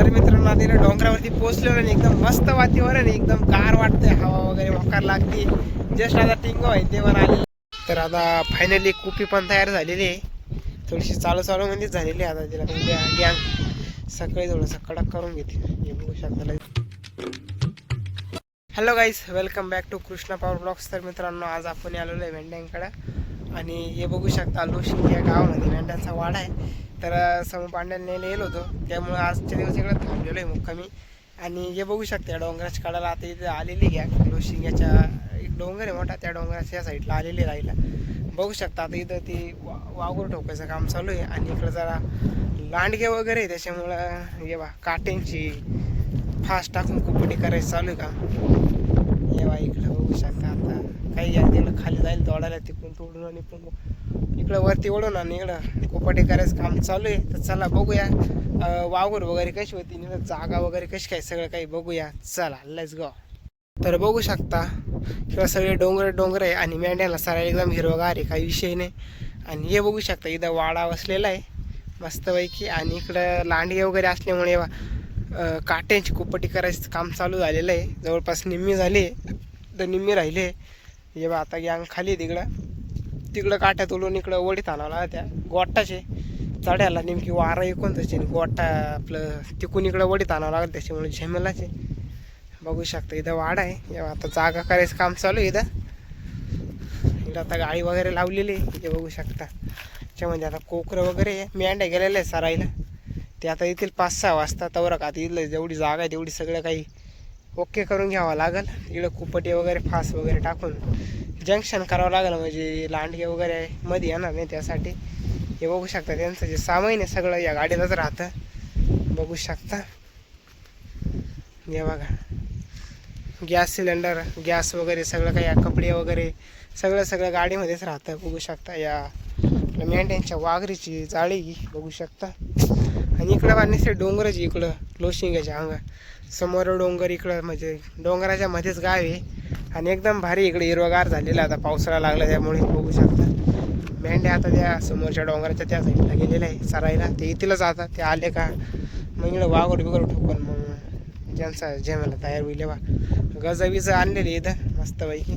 तर मित्रांनो आता इकडे डोंगरावरती पोहोचलो आणि एकदम मस्त वातावरण, एकदम गार वाटतंय, हवा वगैरे मोकार लागते. जस्ट आता टिंगो आहे तेव्हा आलेली. तर आता फायनली कुपी पण तयार झालेली आहे, थोडीशी चालू मध्येच झालेली आहे. आता तिला उद्या गॅंग सकाळी थोडंसं कडक करून घेते. हे बघू शकता. Hello guys, welcome back to Krishna power blogs. तर मित्रांनो आज आपण आलेलो आहे मेंढ्यांकडं आणि हे बघू शकता लोशिंग या गावामध्ये मेंढ्यांचा वाडा आहे. तर समूह पांड्यांनी नेलं होतं, त्यामुळे आजच्या दिवस इकडं थांबलेलो आहे मुक्कामी. आणि हे बघू शकता डोंगराच्या कडाला आता इथे आलेली घ्या लोशिंग याच्या एक डोंगर आहे मोठा, त्या डोंगराच्या या साईडला आलेली राहिला. बघू शकता आता इथं ती वाघूर ठोकायचं काम चालू आहे आणि इकडं जरा लांडगे वगैरे आहे, त्याच्यामुळं हे बा काट्यांची फास्ट टाकून कुपटी करायचं चालू आहे का. येवा इकडं बघू शकता आता काही तिकडं खाली जाईल तोडायला, तिकडून तोडून आणि पण इकडं वरती ओढून आणि इकडं कुपटी करायचं काम चालू आहे. तर चला बघूया वावर वगैरे कशी होती, जागा वगैरे कशी काय सगळं काही बघूया. चला लेट्स गो. तर बघू शकता इकडं सगळे डोंगर आहे आणि मेंढ्याला सरायला एकदम हिरवगार आहे, काही विषय नाही. आणि हे बघू शकता इथं वाडा वसलेला आहे मस्तपैकी आणि इकडं लांडगे वगैरे असल्यामुळे काट्यांची कुपटी करायचं काम चालू झालेलं आहे. जवळपास निम्मी झाली तर निम्मी राहिले. हे बा आता गँग खाली तिकडं काट्या तोडून इकडं वडीत आणावला त्या गोटाचे चढ्याला नेमकी वारा एकूण त्याची गोटा आपलं तिकून इकडं वडीत आणावं लागेल, त्याच्यामुळे झेमेलाचे. बघू शकता इथं वाडा आहे. आता जागा करायचं काम चालू आहे इथं आता गाडी वगैरे लावलेली आहे. इथे बघू शकता त्याच्यामध्ये आता कोकरं वगैरे मेंढ्या गेलेलं आहे सरायला. ते आता येतील 5-6 वाजता. तवर का आता इथलं जेवढी जागा आहे तेवढी सगळं काही ओके करून घ्यावं लागेल. इकडं कुपटी वगैरे फास वगैरे टाकून जंक्शन करावं लागेल, म्हणजे लांडगे वगैरे मध्ये येणार नाही त्यासाठी. हे बघू शकता त्यांचं जे सामान आहे सगळं या गाडीलाच राहतं. बघू शकता हे बघा गॅस सिलेंडर, गॅस वगैरे सगळं काही, कपडे वगैरे सगळं गाडीमध्येच राहतं. बघू शकता या मेंढ्यांच्या वाघरीची जाळी बघू शकता. आणि इकडं बांधण्याचे डोंगराची इकडं लोशिंगाच्या अंग समोर डोंगर, इकडं म्हणजे डोंगराच्या मध्येच गाव आहे आणि एकदम भारी इकडे हिरवगार झालेलं. आता पावसाळा लागला त्यामुळे बघू शकता मेंढ्या आता त्या समोरच्या डोंगराच्या त्या साईडला गेलेल्या आहे चरायला. ते इथलंच आता ते आले का मग इकडं वाघोड बिघड ठोकून मग ज्यांचा जेवायला तयार होईल. बा गजबीजं आणलेली इथं मस्तपैकी.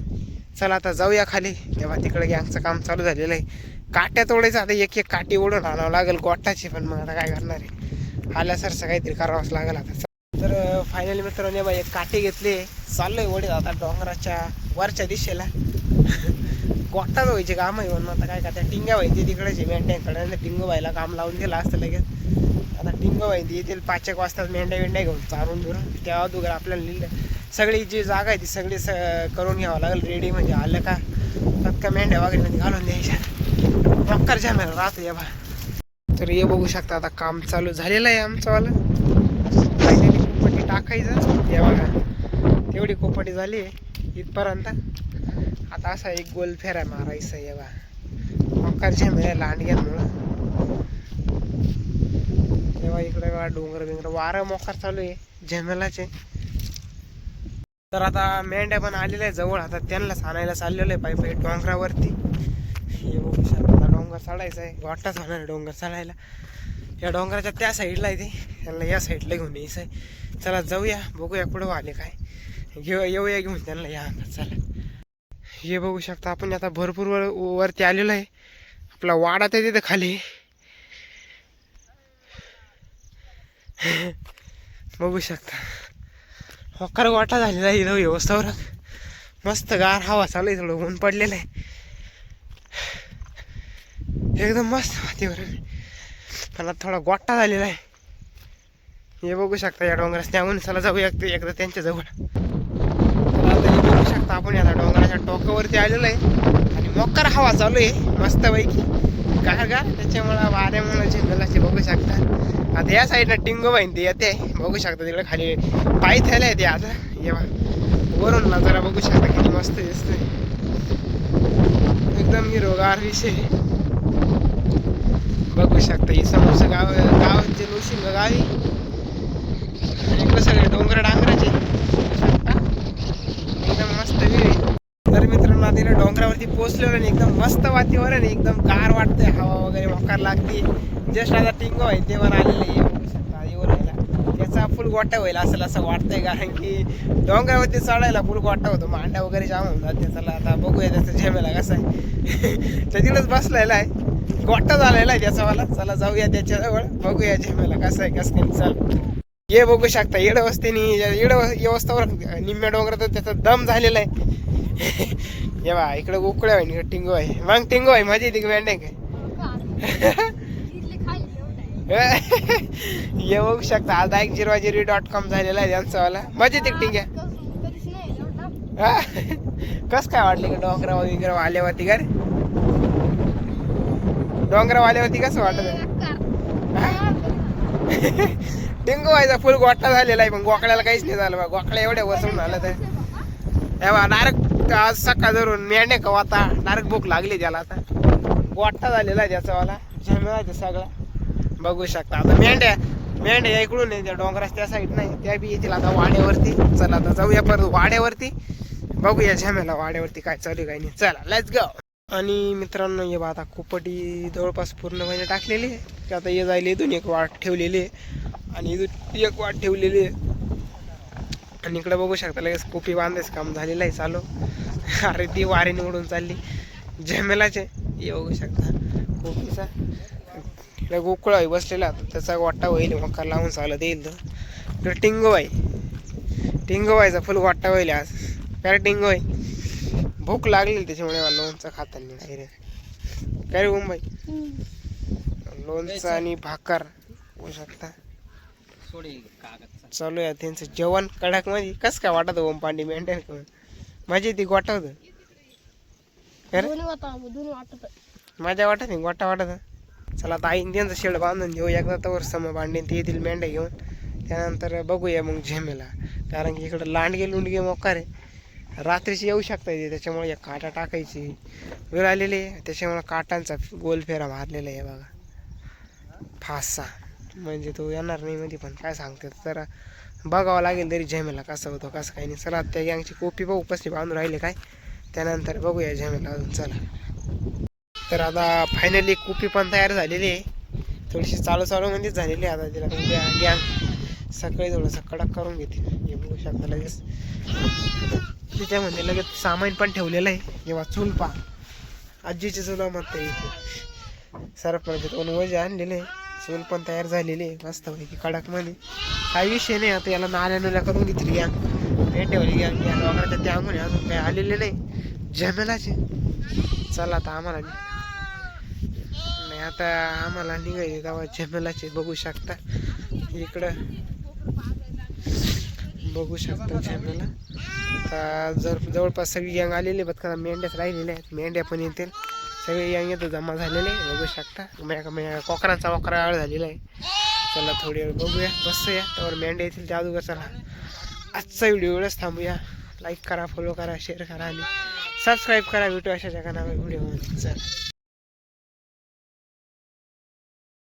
चला आता जाऊया खाली, तेव्हा तिकडे गँगचं काम चालू झालेलं आहे. काट्या तोडायचं आता एक काठी ओढून आणावं लागेल गोटाची, पण मग आता काय करणार आहे, आल्यासारखं काहीतरी करावंच लागेल आता. तर फायनली मित्रांनो बा एक काठी घेतली, चाललोय वडीत आता डोंगराच्या वरच्या दिशेला. गोटाच व्हायचे काम आहे म्हणून आता काय का त्या टिंगा व्हायची तिकडेच मेंढ्यांकडे, टिंगो व्हायला काम लावून दिलं असतं लगेच. आता टिंगो व्हायची येतील 5-1 वाजता मेंढ्या घेऊन चारून धरून तेव्हा दुगर आपल्याला लिहिलं सगळी जी जागा आहे ती सगळी करून घ्यावं लागेल रेडी. म्हणजे आलं का पक्का मेंढ्या वगैरे घालून द्यायच्या मक्कर झॅमेला राहतो या बा. तर हे बघू शकता आता काम चालू झालेलं आहे आमचंवालं. फायनली कुपटी टाकायचं हे बघा, तेवढी कुपटी झाली आहे इथपर्यंत. आता असा एक गोल फेरा मारायचा आहे बा मक्कर झॅमेला लांडग्यांमुळं. तेव्हा इकडे बघा डोंगर वारं मोकार चालू आहे झेमेलाचे. तर आता मेंढ्या पण आलेल्या आहे जवळ, आता त्यांनाच आणायला चाललेलं आहे पायी डोंगरावरती. हे बघू शकता डोंगर चढायचं आहे, वाटच होणार आहे डोंगर चढायला. या डोंगराच्या त्या साईडला आहे ते, त्यांना या साईडला घेऊन यायचं आहे. चला जाऊया बघूया पुढं आले काय, येऊया घेऊन त्यांना या. चला हे बघू शकता आपण आता भरपूर वरती आलेलो आहे. आपला वाडा तर तिथं खाली बघू शकता हक्कर वाटा झालेला आहे इथं व्यवस्थावर. मस्त गार हवा चालू आहे, थोडं ऊन पडलेलं आहे, एकदम मस्त वातावरण. पण थोडा गोटा झालेला आहे. हे बघू शकता या डोंगरास त्याहून. चला जाऊया एकदा त्यांच्या जवळ. आता हे बघू शकता आपण आता डोंगराच्या टोकावरती आलेलो आहे आणि मोकार हवा चालू आहे मस्तपैकी गार गार, त्याच्यामुळं वाऱ्यामुळं झेंगलाचे बघू शकता. आता या साईडला टिंगो बाईन ते येते बघू शकता, तिकडे खाली पाय थ्यायला येते. आता येवा वरून नजारा बघू शकता किती मस्त दिसतोय, एकदम हिरवगार विषय बघू शकता. ही समोरचं गावाचे लोशिंग गावी इकडं सगळे डोंगर डांगराचे एकदम मस्त व्ह्यू आहे. तर मित्रांनो आता डोंगरावरती पोहोचलो आणि एकदम मस्त वातावरण, एकदम गार वाटतंय, हवा वगैरे मोकार लागते. जस्ट आता टिंगो आहे ते पण आलेले आहे बघू शकता येऊन यायला. त्याचा फुल गोटा होईल असं वाटतंय, कारण की डोंगरावरती चढायला फुल गोटा होतो, मांड्या वगैरे जाम होऊन जाते. चला आता बघूया त्याचा झेमेला कसा आहे. तर तिथंच बसलेला आहे, गोटा झालेला आहे त्याचावाला. चला जाऊया त्याच्याजवळ, बघूया झेमेला कसं आहे कसं नाही. चल ये बघू शकता येड व्यवस्थावर निम्म्या डोंगरात त्याचा दम झालेला आहे. ये बा इकडे गोकुळ्या आहे, टिंगो आहे. मग टिंगो आहे माझी ती वेंड काय. ये बघू शकता आता एक jirvajiry.com झालेला आहे त्यांचावाला. मजा येते टिंग्या. कस काय वाटले का डोंगरावर वगैरे आल्यावरती का रे? डोंगरावर आल्यावरती कसं वाटत? टिंगो व्हायचा फुल गोटा झालेला आहे, पण गोकळ्याला काहीच नाही झालं बा. गोकळ्या एवढ्या वसून झालं तर डायरेक्ट आज सकाळ धरून मेंढे का आता डायरेक्ट भूक लागली त्याला. आता गोटा झालेला आहे त्याचावाला, झेमेला सगळा बघू शकता. आता मेंढ्या इकडून नाही, त्या डोंगराच्या त्या साईड नाही, त्या बी येतील आता वाड्यावरती. चला आता जाऊया परत वाड्यावरती, बघूया झेमेला वाड्यावरती काय चालू काय नाही. चला लेट्स गो. आणि मित्रांनो ये बा आता कुपटी जवळपास पूर्णपणे टाकलेली आहे. आता ये जायला इथून एक वाट ठेवलेली आहे आणि इथून एक वाट ठेवलेली आहे. आणि इकडे बघू शकता लगेच कोपी बांधायचं काम झालेलं आहे चालू. अरे ती वारे निवडून चालली झेमेलाचे. हे बघू शकता कोपीचा इकडे गोकुळा आहे बसलेला, त्याचा वाटा होईल मका लावून चालत येईल. तर टिंगो व्हायचा फुल वाटा होईल आज. काय टिंगो आहे, भूक लागली त्याच्यामुळे लोणचं खाताना डायरेक्ट. काय रे मुंबई लोणचं आणि भाकर होऊ शकता चालू आहे त्यांचं जेवण कडक मध्ये. कसं काय वाटत ओम पांडे मेंढ्या माझी ती गोटा होत माझ्या वाटत नाही गोटा वाटत. चला आता आईन त्यांचं शेड बांधून देऊ एकदा, तर सम पांडे ते येतील मेंढ्या घेऊन. त्यानंतर बघूया मग झेमेला, कारण की इकडं लांडगे लुंडगे मोकार आहे, रात्रीची येऊ शकता येते. त्याच्यामुळे या काटा टाकायची वेळ आलेली आहे, त्याच्यामुळे काटांचा गोल फेरा मारलेला आहे बघा फासा. म्हणजे तो येणार नाही मध्ये, पण काय सांगते जरा बघावं लागेल तरी झेमेला कसं होतं कसं काही नाही. चला त्या गँगची कोपी बघू कसली बांधून राहिले काय, त्यानंतर बघूया झेमेला अजून. चला तर आता फायनली कोपी पण तयार झालेली आहे, थोडीशी चालू मध्येच झालेली आहे. आता तिला उद्या गँग सकाळी थोडंसं कडक करून घेते. हे बघू शकता लगेच त्याच्यामध्ये लगेच सामान पण ठेवलेलं आहे. जेव्हा चूल पा आजीची चुला म्हणता इथे सरपणाचे 2 वजे आणलेले, चूल पण तयार झालेली आहे मस्त पैकी कडक मध्ये. काही विषय नाही. आता याला नाल्या करून घेतली गँग, पेटेवली गँग या डोंगराच्या त्या म्हणे अजून काही आलेले नाही झेमेलाचे. चला आता आम्हाला नाही, आता आम्हाला निघायचे तेव्हा झेमेलाचे. बघू शकता इकडं बघू शकता झेमेला. आता जवळपास सगळी गँग आलेली बघ का, मेंढ्याच राहिलेल्या आहेत, मेंढ्या पण येतील सगळे गँग येतं जमा झालेले बघू शकता. कोकरांचा वकरा वेळ झालेला आहे. चला थोडी वेळ बघूया बसूया, त्यावर मेंढ्या येतील त्या अगोदर. चला आजचा व्हिडिओ एवढंच थांबूया. लाईक करा, फॉलो करा, शेअर करा आणि सबस्क्राईब करा. भेटू अशा जगाना व्हिडिओ. चला.